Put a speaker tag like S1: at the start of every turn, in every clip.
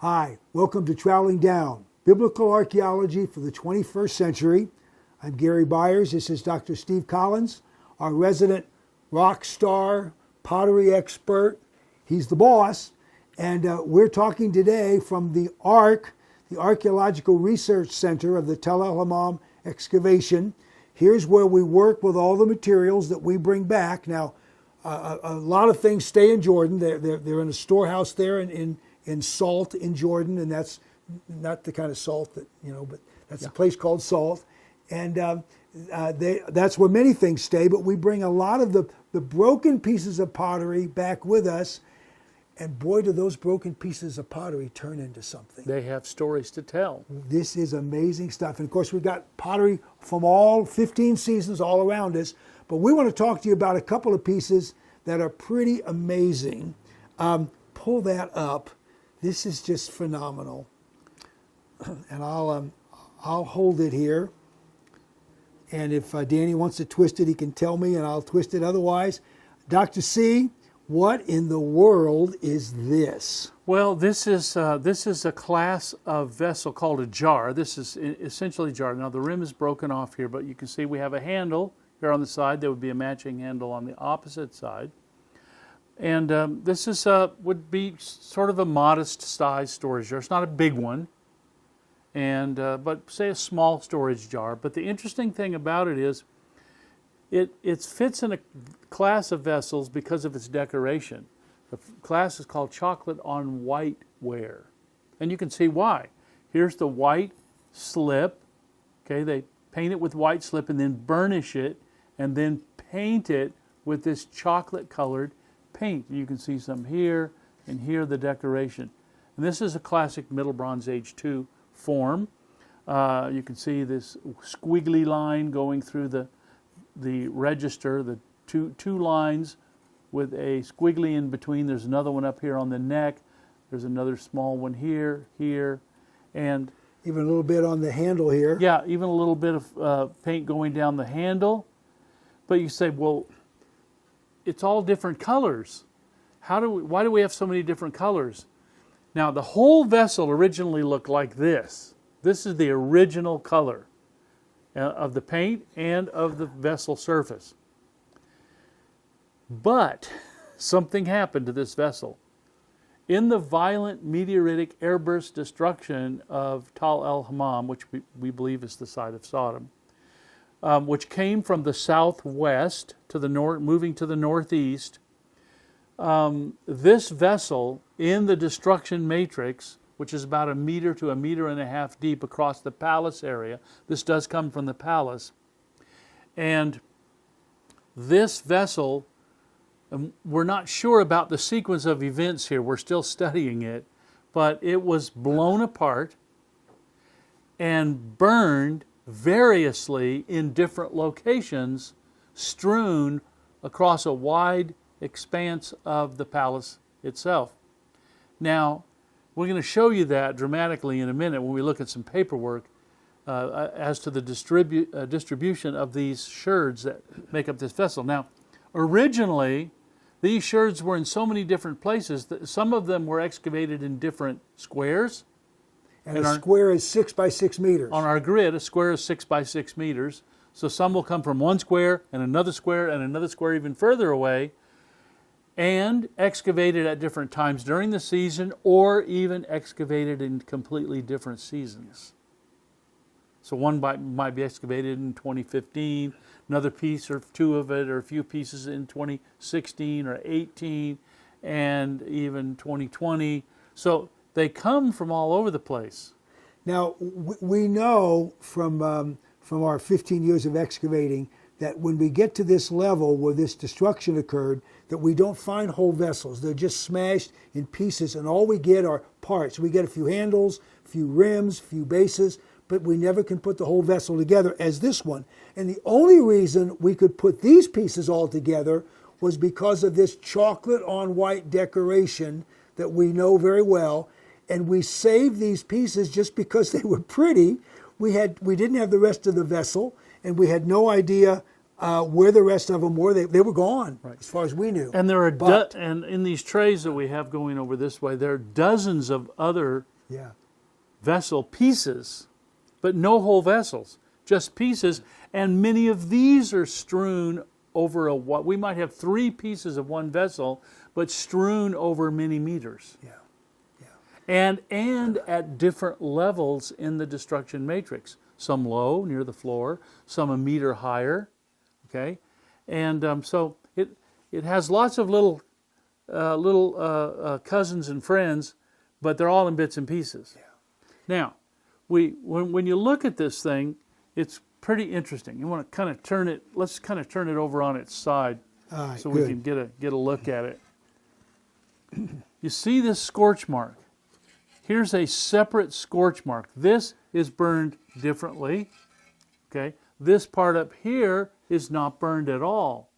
S1: Hi, welcome to Traveling Down, Biblical Archaeology for the 21st Century. I'm Gary Byers. This is Dr. Steve Collins, our resident rock star, pottery expert. He's the boss. And we're talking today from the ARC, the Archaeological Research Center of the Tel El Hammam excavation. Here's where we work with all the materials that we bring back. Now, a lot of things stay in Jordan. They're in a storehouse there in Salt in Jordan, and that's not the kind of salt that, but that's a place called Salt. And that's where many things stay, but we bring a lot of the broken pieces of pottery back with us. And boy, do those broken pieces of pottery turn into something.
S2: They have stories to tell.
S1: This is amazing stuff. And of course, we've got pottery from all 15 seasons all around us. But we want to talk to you about a couple of pieces that are pretty amazing. Pull that up. This is just phenomenal. And I'll hold it here. And if Danny wants to twist it, he can tell me, and I'll twist it otherwise. Dr. C, what in the world is this?
S2: Well, this is a class of vessel called a jar. This is essentially a jar. Now, the rim is broken off here, but you can see we have a handle here on the side. There would be a matching handle on the opposite side. And this is would be sort of a modest size storage jar. It's not a big one, and but say a small storage jar. But the interesting thing about it is it fits in a class of vessels because of its decoration. The class is called chocolate on white ware. And you can see why. Here's the white slip. Okay, they paint it with white slip and then burnish it and then paint it with this chocolate colored paint. You can see some here and here, the decoration. And this is a classic Middle Bronze Age 2 form. You can see this squiggly line going through the register, the two lines with a squiggly in between. There's another one up here on the neck. There's another small one here, and
S1: even a little bit on the handle here.
S2: Yeah, even a little bit of paint going down the handle. But you say, well, it's all different colors. Why do we have so many different colors? Now, the whole vessel originally looked like this. This is the original color of the paint and of the vessel surface. But something happened to this vessel. In the violent meteoritic airburst destruction of Tal El Hammam, which we believe is the site of Sodom, which came from the southwest to the north, moving to the northeast, this vessel in the destruction matrix, which is about 1 meter to 1.5 meters deep across the palace area. This does come from the palace. And this vessel, we're not sure about the sequence of events here. We're still studying it. But it was blown apart and burned variously in different locations, strewn across a wide expanse of the palace itself. Now, we're going to show you that dramatically in a minute when we look at some paperwork as to the distribution of these shards that make up this vessel. Now, originally, these shards were in so many different places that some of them were excavated in different squares.
S1: And a square is 6 by 6 meters.
S2: On our grid, a square is 6 by 6 meters. So some will come from one square and another square and another square even further away, and excavated at different times during the season, or even excavated in completely different seasons. So one might be excavated in 2015, another piece or two of it, or a few pieces in 2016 or 18, and even 2020. So they come from all over the place.
S1: Now, we know from our 15 years of excavating that when we get to this level where this destruction occurred, that we don't find whole vessels. They're just smashed in pieces, and all we get are parts. We get a few handles, a few rims, a few bases, but we never can put the whole vessel together as this one. And the only reason we could put these pieces all together was because of this chocolate on white decoration that we know very well. And we saved these pieces just because they were pretty. We didn't have the rest of the vessel, and we had no idea where the rest of them were. They were gone, right, as far as we knew.
S2: And there are and in these trays that we have going over this way, there are dozens of other
S1: Yeah.
S2: vessel pieces, but no whole vessels, just pieces. And many of these are strewn over what we might have 3 pieces of one vessel, but strewn over many meters.
S1: Yeah.
S2: And at different levels in the destruction matrix. Some low, near the floor, some a meter higher, okay? And so it has lots of little cousins and friends, but they're all in bits and pieces.
S1: Yeah.
S2: Now, when you look at this thing, it's pretty interesting. You want to kind of turn it, let's kind of turn it over on its side so we can get a look at it. You see this scorch mark. Here's a separate scorch mark. This is burned differently. Okay, this part up here is not burned at all.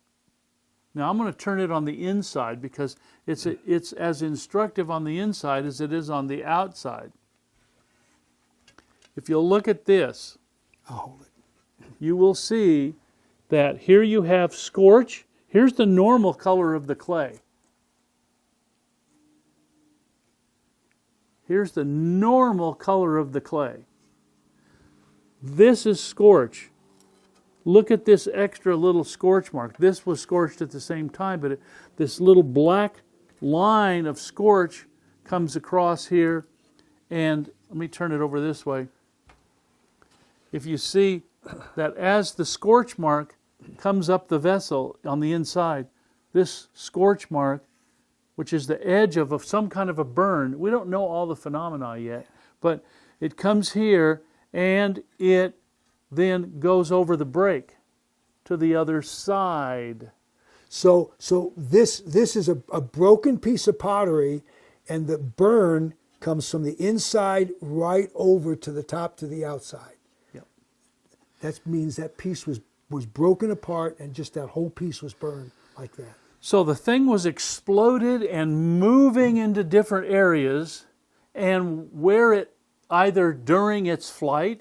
S2: Now I'm going to turn it on the inside because it's as instructive on the inside as it is on the outside. If you'll look at this,
S1: I'll hold it.
S2: you will see that here you have scorch. Here's the normal color of the clay. Here's the normal color of the clay. This is scorch. Look at this extra little scorch mark. This was scorched at the same time, but this little black line of scorch comes across here. And let me turn it over this way. If you see that as the scorch mark comes up the vessel on the inside, this scorch mark, which is the edge of some kind of a burn. We don't know all the phenomena yet, but it comes here and it then goes over the break to the other side.
S1: So this is a broken piece of pottery, and the burn comes from the inside right over to the top to the outside.
S2: Yep.
S1: That means that piece was broken apart, and just that whole piece was burned like that.
S2: So the thing was exploded and moving into different areas, and where it either during its flight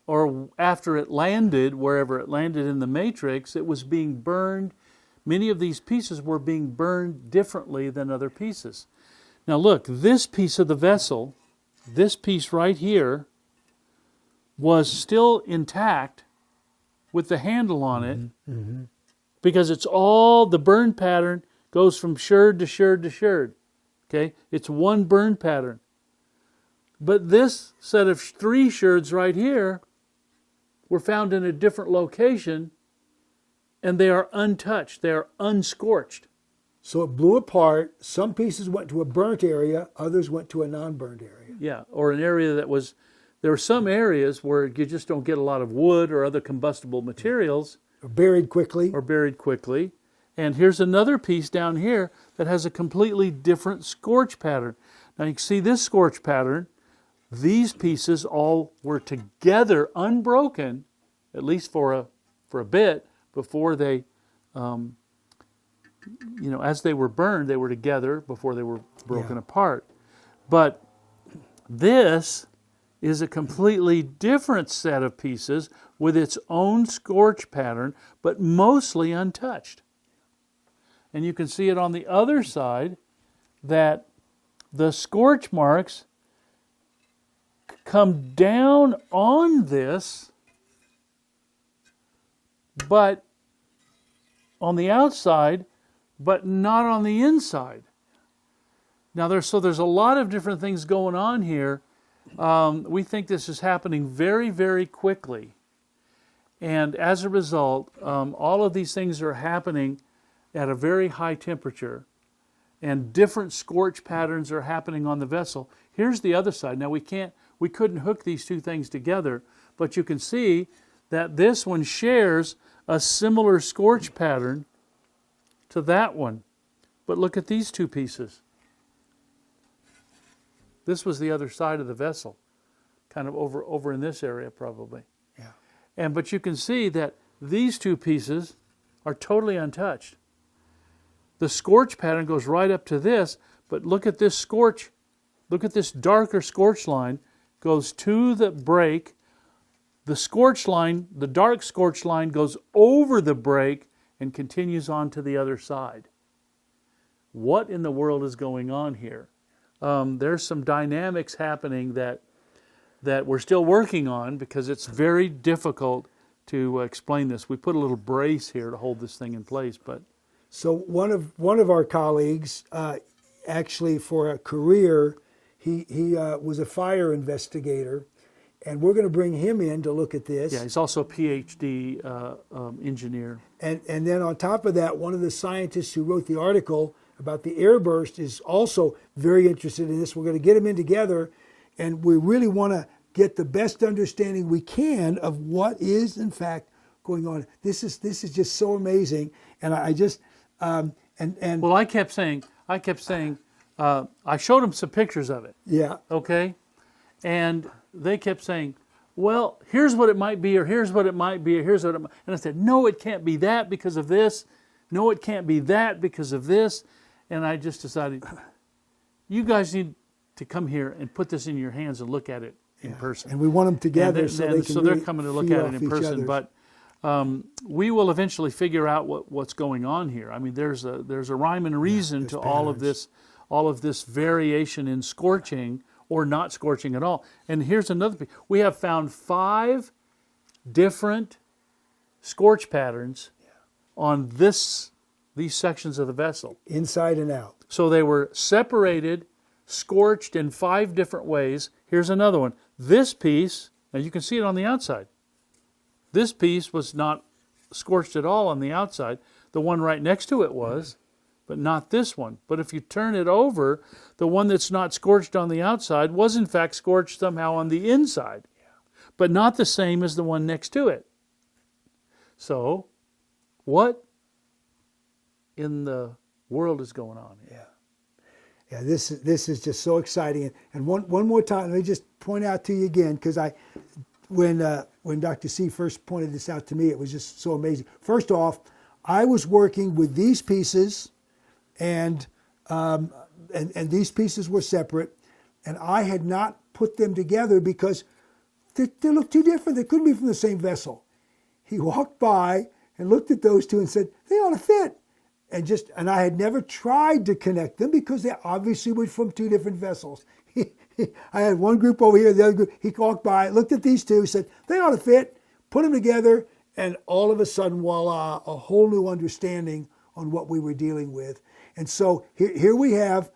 S2: or after it landed, wherever it landed in the matrix, it was being burned. Many of these pieces were being burned differently than other pieces. Now look, this piece of the vessel, this piece right here, was still intact with the handle on it.
S1: Mm-hmm.
S2: Because it's all, the burn pattern goes from sherd to sherd to sherd. Okay? It's one burn pattern. But this set of 3 sherds right here were found in a different location, and they are untouched. They are unscorched.
S1: So it blew apart. Some pieces went to a burnt area, others went to a non-burned area.
S2: Yeah, or an area that was, there are some areas where you just don't get a lot of wood or other combustible materials.
S1: Or buried quickly.
S2: And here's another piece down here that has a completely different scorch pattern. Now you can see this scorch pattern. These pieces all were together, unbroken, at least for a bit, before they, as they were burned, they were together before they were broken apart. But this is a completely different set of pieces with its own scorch pattern, but mostly untouched. And you can see it on the other side that the scorch marks come down on this, but on the outside, but not on the inside. Now there's a lot of different things going on here. We think this is happening very, very quickly. And as a result, all of these things are happening at a very high temperature, and different scorch patterns are happening on the vessel. Here's the other side. Now we couldn't hook these two things together, but you can see that this one shares a similar scorch pattern to that one. But look at these 2 pieces. This was the other side of the vessel, kind of over in this area probably.
S1: Yeah.
S2: But you can see that these 2 pieces are totally untouched. The scorch pattern goes right up to this, but look at this scorch. Look at this darker scorch line goes to the break. The scorch line, the dark scorch line goes over the break and continues on to the other side. What in the world is going on here? there's some dynamics happening that we're still working on, because it's very difficult to explain this. We put a little brace here to hold this thing in place, but
S1: So one of our colleagues, actually for a career, he was a fire investigator, and we're going to bring him in to look at this.
S2: yeah, he's also a PhD engineer.
S1: And then on top of that, one of the scientists who wrote the article about the airburst is also very interested in this. We're going to get him in together, and we really want to get the best understanding we can of what is in fact going on. This is just so amazing, and I just
S2: Well, I kept saying, I showed them some pictures of it.
S1: yeah.
S2: Okay, and they kept saying, well, here's what it might be, or here's what it might be, or here's what it might. And I said, no, it can't be that because of this. No, it can't be that because of this. And I just decided, you guys need to come here and put this in your hands and look at it in person.
S1: And we want them together
S2: And
S1: so they can
S2: so they're
S1: really
S2: coming to look
S1: feed
S2: at
S1: off
S2: it in
S1: each
S2: person.
S1: other's.
S2: But we will eventually figure out what's going on here. I mean, there's a rhyme and reason to all of this variation in scorching or not scorching at all. And here's another thing. We have found 5 different scorch patterns on these sections of the vessel.
S1: Inside and out.
S2: So they were separated, scorched in 5 different ways. Here's another one. This piece, now you can see it on the outside. This piece was not scorched at all on the outside. The one right next to it was, but not this one. But if you turn it over, the one that's not scorched on the outside was in fact scorched somehow on the inside, but not the same as the one next to it. So, what in the world is going on here?
S1: Yeah, this is just so exciting. And one more time, let me just point out to you again, because when Dr. C first pointed this out to me, it was just so amazing. First off, I was working with these pieces, and these pieces were separate, and I had not put them together because they looked too different. They couldn't be from the same vessel. He walked by and looked at those two and said, they ought to fit. And I had never tried to connect them because they obviously were from 2 different vessels. I had one group over here, the other group. He walked by, looked at these 2, said, they ought to fit, put them together, and all of a sudden, voila, a whole new understanding on what we were dealing with. And so here we have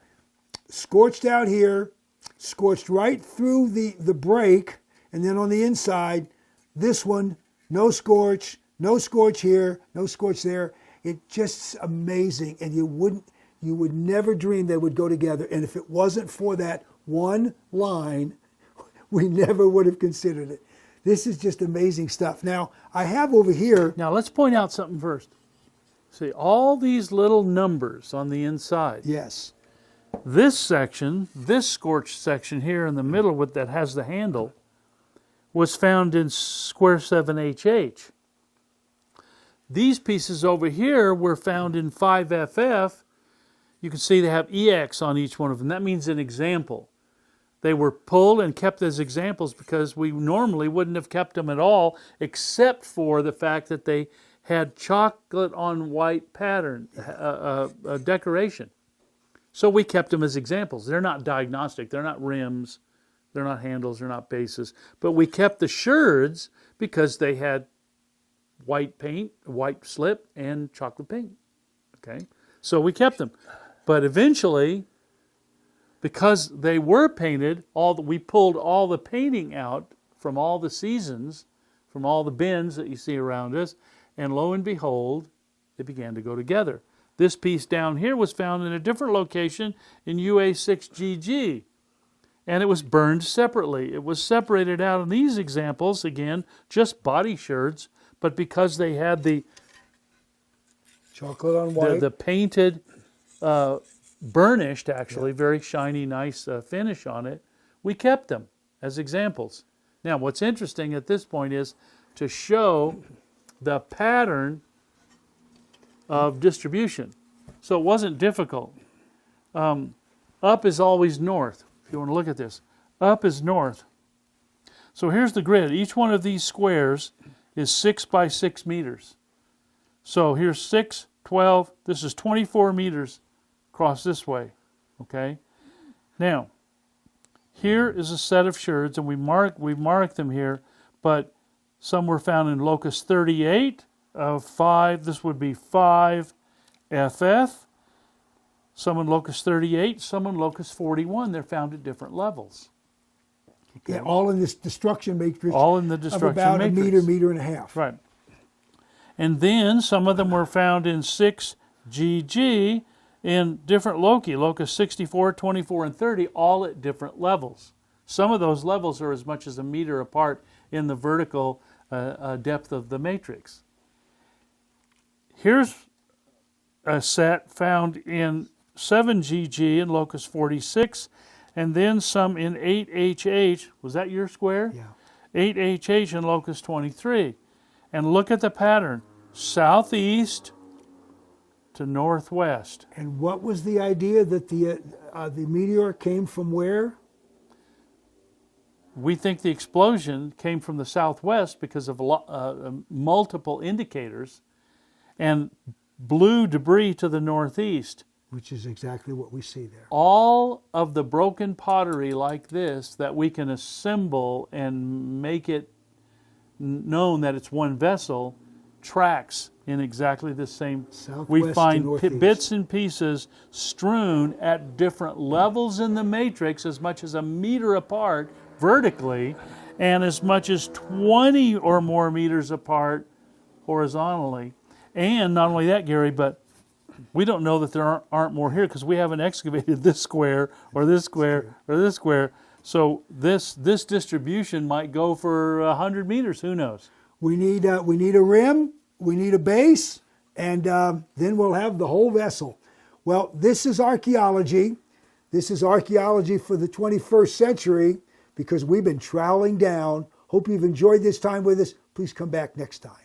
S1: scorched out here, scorched right through the break, and then on the inside, this one, no scorch here, no scorch there. It's just amazing, and you would never dream they would go together. And if it wasn't for that one line, we never would have considered it. This is just amazing stuff. Now, I have over here.
S2: Now, let's point out something first. See, all these little numbers on the inside.
S1: Yes.
S2: This section, this scorched section here in the middle that has the handle, was found in square 7HH. These pieces over here were found in 5FF. You can see they have EX on each one of them. That means an example. They were pulled and kept as examples because we normally wouldn't have kept them at all, except for the fact that they had chocolate on white pattern decoration. So we kept them as examples. They're not diagnostic. They're not rims. They're not handles. They're not bases. But we kept the shards because they had white paint, white slip, and chocolate paint. Okay, so we kept them. But eventually, because they were painted, we pulled all the painting out from all the seasons, from all the bins that you see around us, and lo and behold, they began to go together. This piece down here was found in a different location in UA6GG, and it was burned separately. It was separated out in these examples, again, just body shards, but because they had the
S1: chocolate on white,
S2: the painted, burnished, actually, very shiny, nice finish on it, we kept them as examples. Now, what's interesting at this point is to show the pattern of distribution. So it wasn't difficult. Up is always north. If you want to look at this, up is north. So here's the grid. Each one of these squares is 6 by 6 meters. So here's 6, 12, this is 24 meters across this way, okay? Now, here is a set of shards, and we marked them here, but some were found in locus 38 of 5. This would be 5 FF. Some in locus 38, some in locus 41. They're found at different levels.
S1: Okay. Yeah, all in this destruction matrix.
S2: All in the destruction
S1: of about
S2: matrix.
S1: a meter and a half.
S2: Right. And then some of them were found in 6 GG in different loci, locus 64, 24, and 30, all at different levels. Some of those levels are as much as a meter apart in the vertical depth of the matrix. Here's a set found in 7 GG in locus 46, and then some in 8 HH. Was that your square?
S1: Yeah.
S2: 8 HH in locus 23. And look at the pattern, southeast to northwest.
S1: And what was the idea that the meteor came from where?
S2: We think the explosion came from the southwest because of multiple indicators, and blew debris to the northeast.
S1: Which is exactly what we see there.
S2: All of the broken pottery like this that we can assemble and make it known that it's one vessel tracks in exactly the same.
S1: Southwest
S2: We find
S1: to northeast.
S2: bits and pieces strewn at different levels in the matrix, as much as a meter apart vertically, and as much as 20 or more meters apart horizontally. And not only that, Gary, but we don't know that there aren't more here because we haven't excavated this square or this square or this square. So this distribution might go for 100 meters. Who knows?
S1: We need a rim, we need a base, and then we'll have the whole vessel. Well, this is archaeology. This is archaeology for the 21st century because we've been troweling down. Hope you've enjoyed this time with us. Please come back next time.